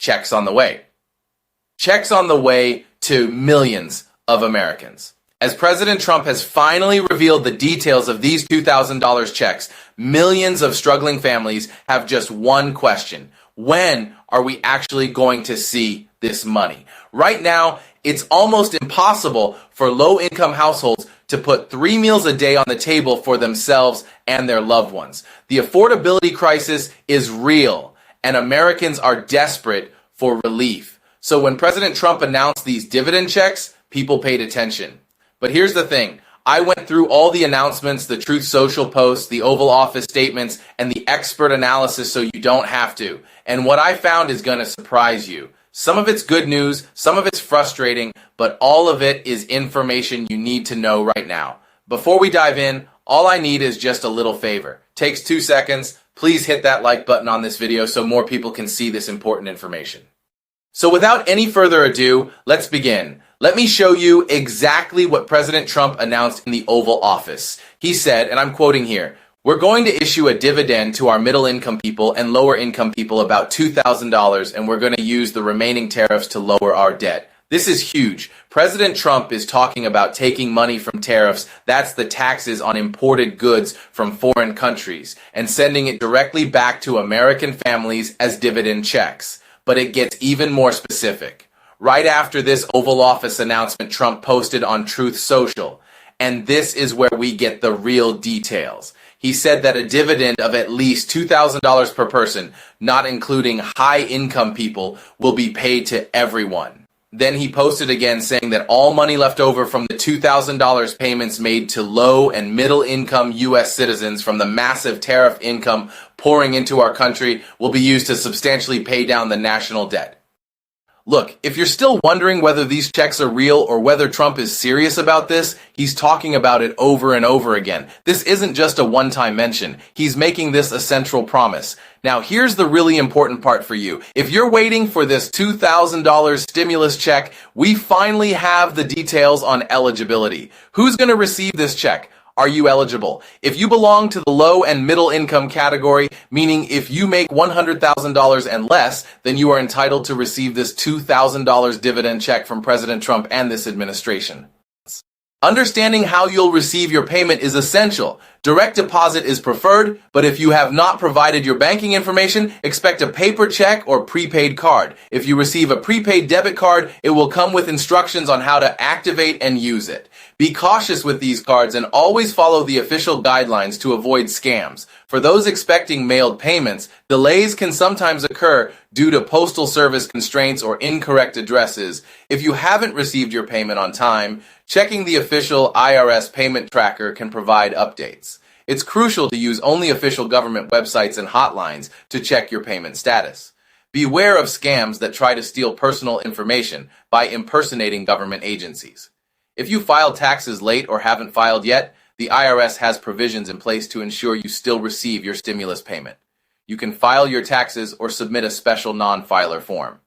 checks on the way. Checks on the way to millions of Americans. As President Trump has finally revealed the details of these $2,000 checks, millions of struggling families have just one question. When are we actually going to see this money? Right now, it's almost impossible for low-income households to put 3 meals a day on the table for themselves and their loved ones. The affordability crisis is real, and Americans are desperate for relief. So when President Trump announced these dividend checks, people paid attention. But here's the thing. I went through all the announcements, the Truth Social posts, the Oval Office statements, and the expert analysis so you don't have to. And what I found is going to surprise you. Some of it's good news, some of it's frustrating, but all of it is information you need to know right now. Before we dive in, all I need is just a little favor. Takes 2 seconds. Please hit that like button on this video so more people can see this important information. So without any further ado, let's begin. Let me show you exactly what President Trump announced in the Oval Office. He said, and I'm quoting here, "We're going to issue a dividend to our middle-income people and lower-income people about $2,000, and we're going to use the remaining tariffs to lower our debt." This is huge. President Trump is talking about taking money from tariffs, that's the taxes on imported goods from foreign countries, and sending it directly back to American families as dividend checks. But it gets even more specific. Right after this Oval Office announcement, Trump posted on Truth Social. And this is where we get the real details. He said that a dividend of at least $2,000 per person, not including high-income people, will be paid to everyone. Then he posted again saying that all money left over from the $2,000 payments made to low and middle-income U.S. citizens from the massive tariff income pouring into our country will be used to substantially pay down the national debt. Look, if you're still wondering whether these checks are real or whether Trump is serious about this, he's talking about it over and over again. This isn't just a one-time mention. He's making this a central promise. Now, here's the really important part for you. If you're waiting for this $2,000 stimulus check, we finally have the details on eligibility. Who's going to receive this check? Are you eligible? If you belong to the low and middle income category, meaning if you make $100,000 and less, then you are entitled to receive this $2,000 dividend check from President Trump and this administration. Understanding how you'll receive your payment is essential. Direct deposit is preferred, but if you have not provided your banking information, expect a paper check or prepaid card. If you receive a prepaid debit card, it will come with instructions on how to activate and use it. Be cautious with these cards and always follow the official guidelines to avoid scams. For those expecting mailed payments, delays can sometimes occur due to postal service constraints or incorrect addresses. If you haven't received your payment on time, checking the official IRS payment tracker can provide updates. It's crucial to use only official government websites and hotlines to check your payment status. Beware of scams that try to steal personal information by impersonating government agencies. If you filed taxes late or haven't filed yet, the IRS has provisions in place to ensure you still receive your stimulus payment. You can file your taxes or submit a special non-filer form.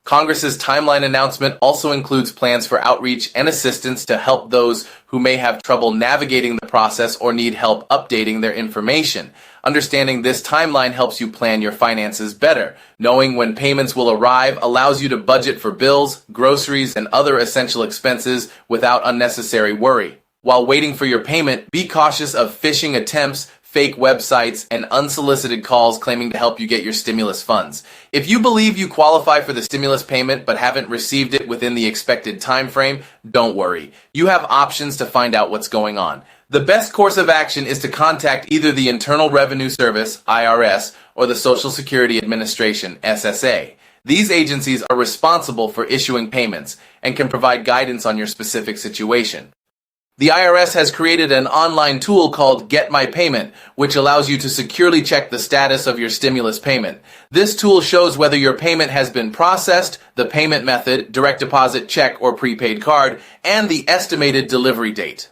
Congress's timeline announcement also includes plans for outreach and assistance to help those who may have trouble navigating the process or need help updating their information. Understanding this timeline helps you plan your finances better. Knowing when payments will arrive allows you to budget for bills, groceries, and other essential expenses without unnecessary worry. While waiting for your payment, be cautious of phishing attempts, fake websites, and unsolicited calls claiming to help you get your stimulus funds. If you believe you qualify for the stimulus payment but haven't received it within the expected time frame, don't worry. You have options to find out what's going on. The best course of action is to contact either the Internal Revenue Service, IRS, or the Social Security Administration, SSA. These agencies are responsible for issuing payments and can provide guidance on your specific situation. The IRS has created an online tool called Get My Payment, which allows you to securely check the status of your stimulus payment. This tool shows whether your payment has been processed, the payment method, direct deposit, check, or prepaid card, and the estimated delivery date.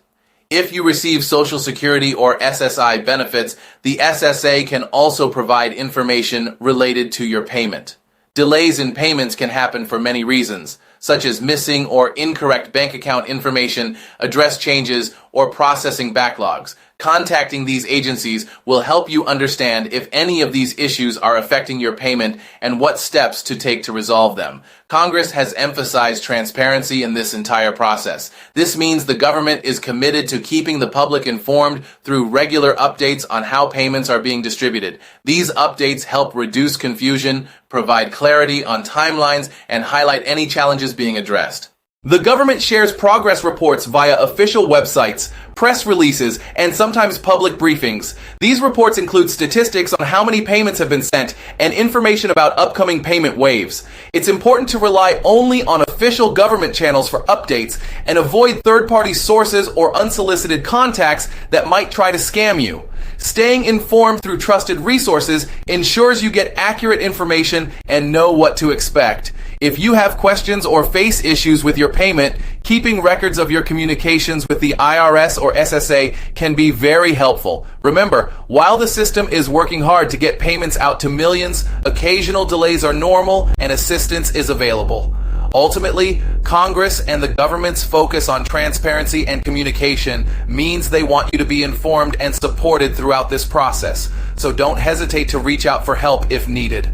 If you receive Social Security or SSI benefits, the SSA can also provide information related to your payment. Delays in payments can happen for many reasons, such as missing or incorrect bank account information, address changes, or processing backlogs. Contacting these agencies will help you understand if any of these issues are affecting your payment and what steps to take to resolve them. Congress has emphasized transparency in this entire process. This means the government is committed to keeping the public informed through regular updates on how payments are being distributed. These updates help reduce confusion, provide clarity on timelines, and highlight any challenges being addressed. The government shares progress reports via official websites, press releases, and sometimes public briefings. These reports include statistics on how many payments have been sent and information about upcoming payment waves. It's important to rely only on official government channels for updates and avoid third-party sources or unsolicited contacts that might try to scam you. Staying informed through trusted resources ensures you get accurate information and know what to expect. If you have questions or face issues with your payment, keeping records of your communications with the IRS or SSA can be very helpful. Remember, while the system is working hard to get payments out to millions, occasional delays are normal and assistance is available. Ultimately, Congress and the government's focus on transparency and communication means they want you to be informed and supported throughout this process. So don't hesitate to reach out for help if needed.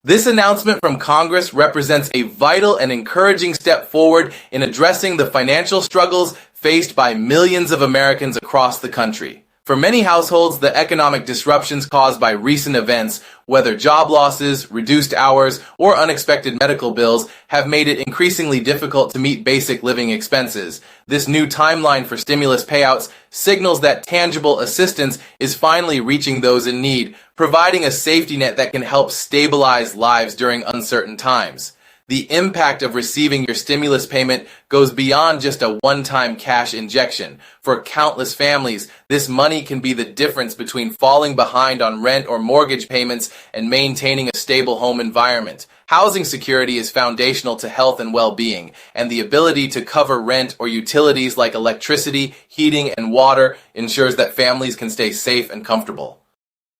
This announcement from Congress represents a vital and encouraging step forward in addressing the financial struggles faced by millions of Americans across the country. For many households, the economic disruptions caused by recent events, whether job losses, reduced hours, or unexpected medical bills, have made it increasingly difficult to meet basic living expenses. This new timeline for stimulus payouts signals that tangible assistance is finally reaching those in need, providing a safety net that can help stabilize lives during uncertain times. The impact of receiving your stimulus payment goes beyond just a one-time cash injection. For countless families, this money can be the difference between falling behind on rent or mortgage payments and maintaining a stable home environment. Housing security is foundational to health and well-being, and the ability to cover rent or utilities like electricity, heating, and water ensures that families can stay safe and comfortable.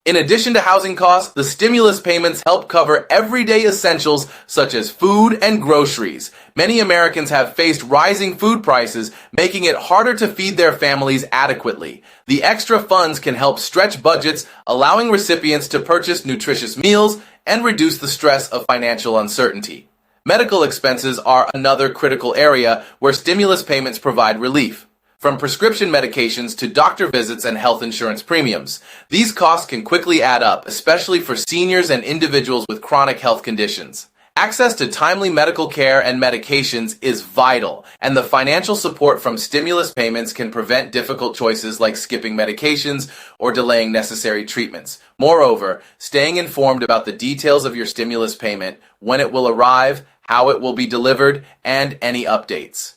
In addition to housing costs, the stimulus payments help cover everyday essentials such as food and groceries. Many Americans have faced rising food prices, making it harder to feed their families adequately. The extra funds can help stretch budgets, allowing recipients to purchase nutritious meals and reduce the stress of financial uncertainty. Medical expenses are another critical area where stimulus payments provide relief. From prescription medications to doctor visits and health insurance premiums. These costs can quickly add up, especially for seniors and individuals with chronic health conditions. Access to timely medical care and medications is vital, and the financial support from stimulus payments can prevent difficult choices like skipping medications or delaying necessary treatments. Moreover, staying informed about the details of your stimulus payment, when it will arrive, how it will be delivered, and any updates.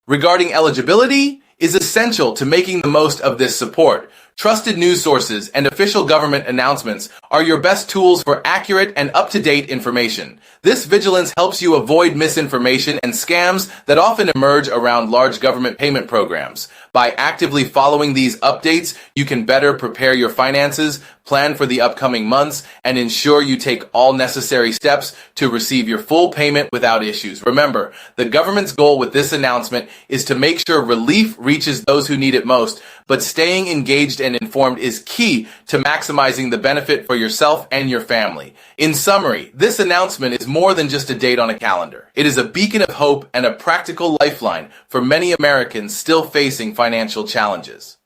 Regarding eligibility, is essential to making the most of this support. Trusted news sources and official government announcements are your best tools for accurate and up-to-date information. This vigilance helps you avoid misinformation and scams that often emerge around large government payment programs. By actively following these updates, you can better prepare your finances, plan for the upcoming months, and ensure you take all necessary steps to receive your full payment without issues. Remember, the government's goal with this announcement is to make sure relief reaches those who need it most, but staying engaged and informed is key to maximizing the benefit for yourself and your family. In summary, this announcement is more than just a date on a calendar. It is a beacon of hope and a practical lifeline for many Americans still facing financial challenges.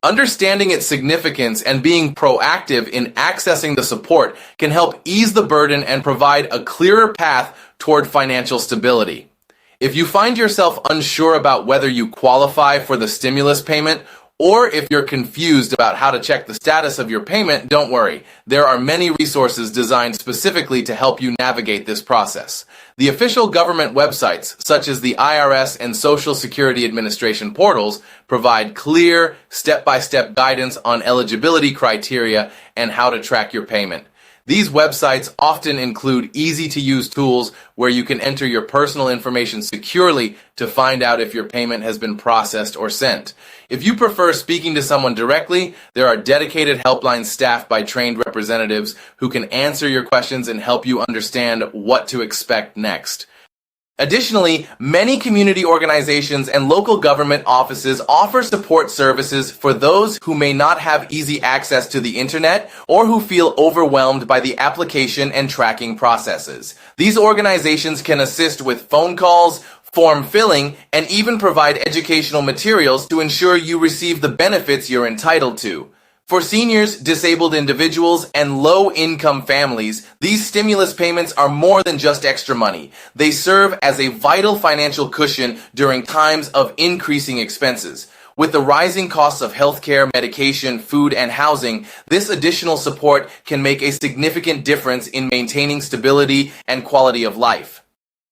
Understanding its significance and being proactive in accessing the support can help ease the burden and provide a clearer path toward financial stability. If you find yourself unsure about whether you qualify for the stimulus payment, or if you're confused about how to check the status of your payment, don't worry. There are many resources designed specifically to help you navigate this process. The official government websites, such as the IRS and Social Security Administration portals, provide clear, step-by-step guidance on eligibility criteria and how to track your payment. These websites often include easy-to-use tools where you can enter your personal information securely to find out if your payment has been processed or sent. If you prefer speaking to someone directly, there are dedicated helplines staffed by trained representatives who can answer your questions and help you understand what to expect next. Additionally, many community organizations and local government offices offer support services for those who may not have easy access to the internet or who feel overwhelmed by the application and tracking processes. These organizations can assist with phone calls, form filling, and even provide educational materials to ensure you receive the benefits you're entitled to. For seniors, disabled individuals, and low-income families, these stimulus payments are more than just extra money. They serve as a vital financial cushion during times of increasing expenses. With the rising costs of healthcare, medication, food, and housing, this additional support can make a significant difference in maintaining stability and quality of life.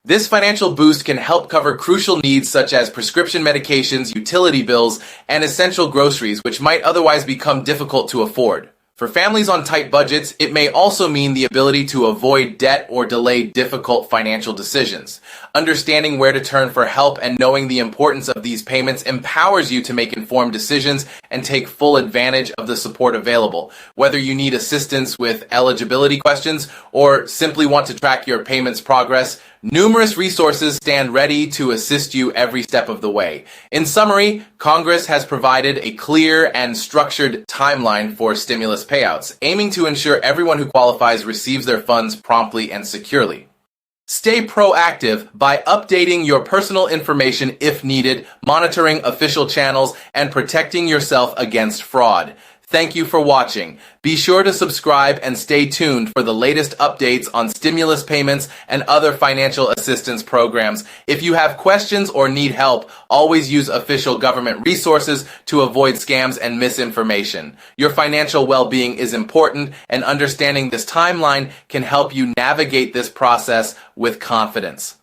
This financial boost can help cover crucial needs such as prescription medications, utility bills, and essential groceries, which might otherwise become difficult to afford. For families on tight budgets, it may also mean the ability to avoid debt or delay difficult financial decisions. Understanding where to turn for help and knowing the importance of these payments empowers you to make informed decisions and take full advantage of the support available. Whether you need assistance with eligibility questions or simply want to track your payments progress, numerous resources stand ready to assist you every step of the way. In summary, Congress has provided a clear and structured timeline for stimulus payouts, aiming to ensure everyone who qualifies receives their funds promptly and securely. Stay proactive by updating your personal information if needed, monitoring official channels, and protecting yourself against fraud. Thank you for watching. Be sure to subscribe and stay tuned for the latest updates on stimulus payments and other financial assistance programs. If you have questions or need help, always use official government resources to avoid scams and misinformation. Your financial well-being is important, and understanding this timeline can help you navigate this process with confidence.